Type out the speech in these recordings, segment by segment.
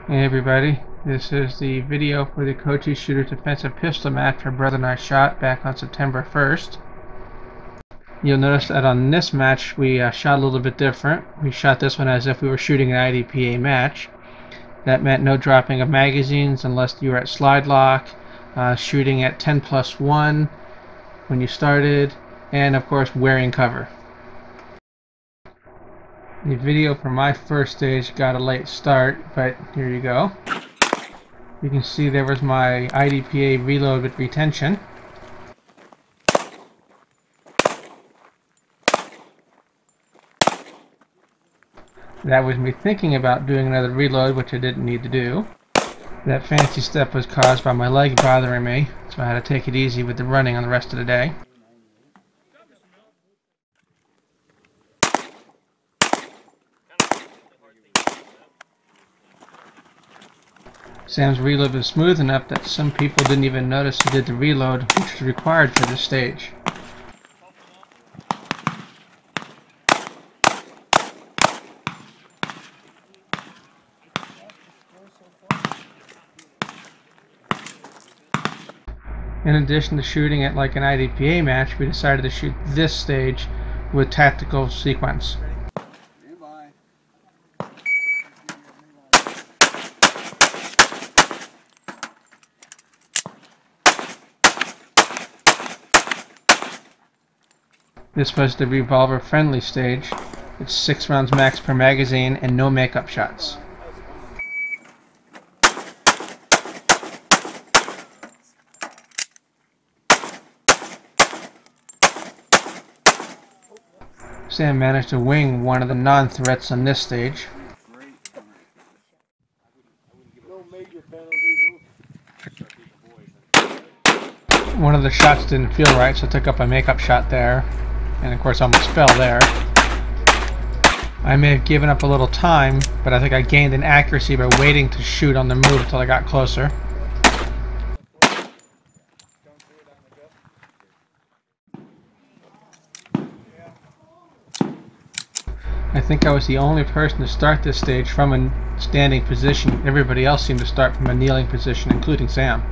Hey everybody, this is the video for the Cochise Shooters defensive pistol match our brother and I shot back on September 1st. You'll notice that on this match we shot a little bit different. We shot this one as if we were shooting an IDPA match. That meant no dropping of magazines unless you were at slide lock, shooting at 10+1 when you started, and of course wearing cover. The video for my first stage got a late start, but here you go. You can see there was my IDPA reload with retention. That was me thinking about doing another reload, which I didn't need to do. That fancy step was caused by my leg bothering me, so I had to take it easy with the running on the rest of the day. Sam's reload was smooth enough that some people didn't even notice he did the reload, which is required for this stage. In addition to shooting it like an IDPA match, we decided to shoot this stage with tactical sequence. This was the revolver friendly stage. It's 6 rounds max per magazine and no makeup shots. Sam managed to wing one of the non-threats on this stage. One of the shots didn't feel right, so I took up a makeup shot there, and of course almost fell there. I may have given up a little time, but I think I gained in accuracy by waiting to shoot on the move until I got closer. I think I was the only person to start this stage from a standing position. Everybody else seemed to start from a kneeling position, including Sam.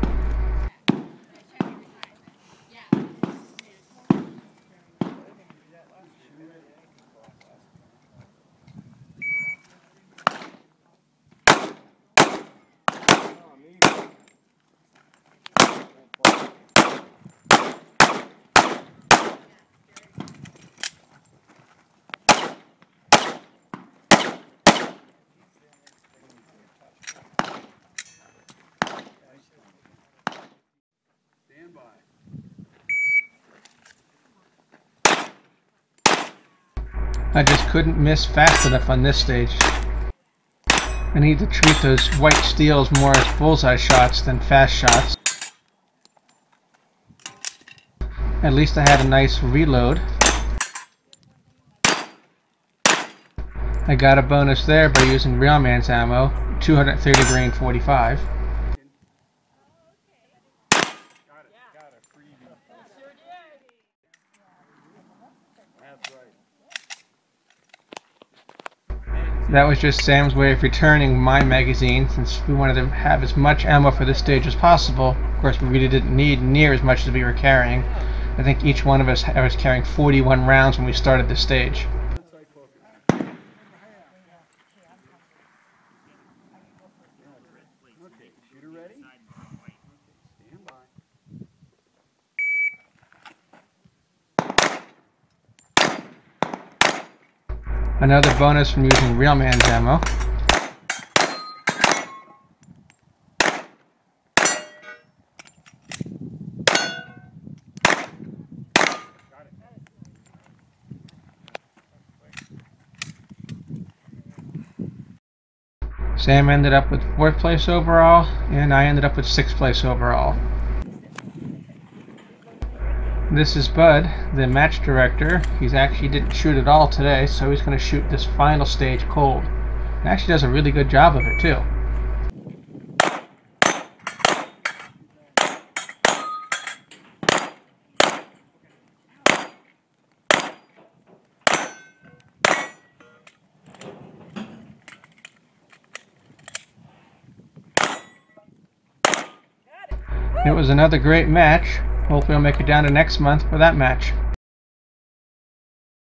I just couldn't miss fast enough on this stage. I need to treat those white steels more as bullseye shots than fast shots. At least I had a nice reload. I got a bonus there by using real man's ammo, 230 grain 45. That was just Sam's way of returning my magazine, since we wanted to have as much ammo for this stage as possible. Of course, we really didn't need near as much as we were carrying. I think each one of us was carrying 41 rounds when we started this stage. Another bonus from using real man's ammo. Sam ended up with 4th place overall, and I ended up with 6th place overall. This is Bud, the match director. He actually didn't shoot at all today, so he's going to shoot this final stage cold. He actually does a really good job of it too. It was another great match. Hopefully I'll make it down to next month for that match.